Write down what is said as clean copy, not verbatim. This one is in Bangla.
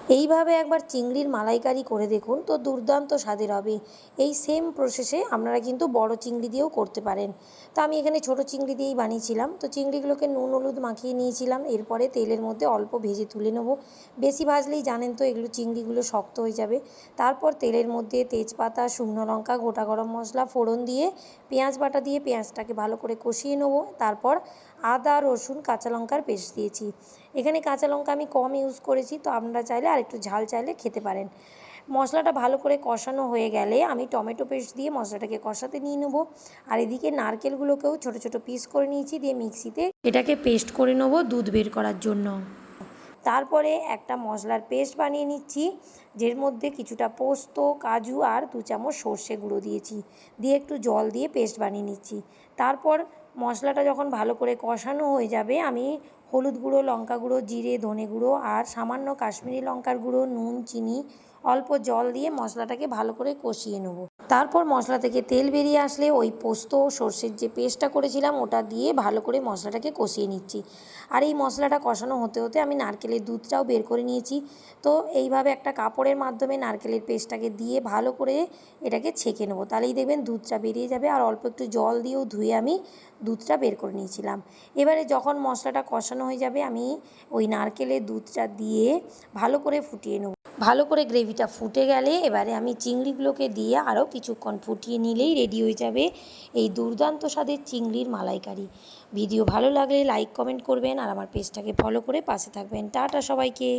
এইভাবে একবার চিংড়ির মালাইকারি করে দেখুন, তো দুর্দান্ত স্বাদের হবে। এই সেম প্রসেসে আপনারা কিন্তু বড় চিংড়ি দিয়েও করতে পারেন। তো আমি এখানে ছোট চিংড়ি দিয়েই বানিয়েছিলাম। তো চিংড়িগুলোকে নুন হলুদ মাখিয়ে নিয়েছিলাম, এরপরে তেলের মধ্যে অল্প ভেজে তুলে নেব। বেশি ভাজলেই জানেন তো এগুলো চিংড়িগুলো শক্ত হয়ে যাবে। তারপর তেলের মধ্যে তেজপাতা, শুকনো লঙ্কা, গোটা গরম মশলা ফোড়ন দিয়ে পেঁয়াজ বাটা দিয়ে পেঁয়াজটাকে ভালো করে কষিয়ে নেব। তারপর আদা রসুন কাঁচা লঙ্কার পেস্ট দিয়েছি। এখানে কাঁচা লঙ্কা আমি কম ইউজ করেছি, তো আপনারা চাইলে আর একটু ঝাল চাইলে খেতে পারেন। মশলাটা ভালো করে কষানো হয়ে গেলে আমি টমেটো পেস্ট দিয়ে মশলাটাকে কষাতে নিয়ে নেব। আর এদিকে নারকেলগুলোকেও ছোট ছোট পিস করে নিয়েছি, দিয়ে মিক্সিতে এটাকে পেস্ট করে নেব দুধ বের করার জন্য। তারপরে একটা মশলার পেস্ট বানিয়ে নিচ্ছি, যের মধ্যে কিছুটা পোস্ত, কাজু আর 2 চামচ সর্ষে গুঁড়ো দিয়েছি, দিয়ে একটু জল দিয়ে পেস্ট বানিয়ে নিচ্ছি। তারপর মশলাটা যখন ভালো করে কষানো হয়ে যাবে, আমি হলুদ গুঁড়ো, লঙ্কা গুঁড়ো, জিরে, ধনে গুঁড়ো আর সামান্য কাশ্মীরি লঙ্কার গুঁড়ো, নুন, চিনি, অল্প জল দিয়ে মশলাটাকে ভালো করে কষিয়ে নেব। তারপর মশলা থেকে তেল বেরিয়ে আসলে ওই পোস্ত সর্ষের যে পেস্টটা করেছিলাম ওটা দিয়ে ভালো করে মশলাটাকে কষিয়ে নিচ্ছি। আর এই মশলাটা কষানো হতে হতে আমি নারকেলের দুধটাও বের করে নিয়েছি। তো এইভাবে একটা কাপড়ের মাধ্যমে নারকেলের পেস্টটাকে দিয়ে ভালো করে এটাকে ছেঁকে নেবো, তাহলেই দেখবেন দুধটা বেরিয়ে যাবে। আর অল্প একটু জল দিয়েও ধুয়ে আমি দুধটা বের করে নিয়েছিলাম। এবারে যখন মশলাটা কষানো হয়ে যাবে, আমি ওই নারকেলের দুধটা দিয়ে ভালো করে ফুটিয়ে নেব। ভালো করে গ্রেভিটা ফুটে গেলে এবারে আমি চিংড়িগুলোকে দিয়ে আরও কিছুক্ষণ ফুটিয়ে নিলেই রেডি হয়ে যাবে এই দুর্দান্ত স্বাদের চিংড়ির মালাইকারি। ভিডিও ভালো লাগলে লাইক কমেন্ট করবেন আর আমার পেজটাকে ফলো করে পাশে থাকবেন। টাটা সবাইকে।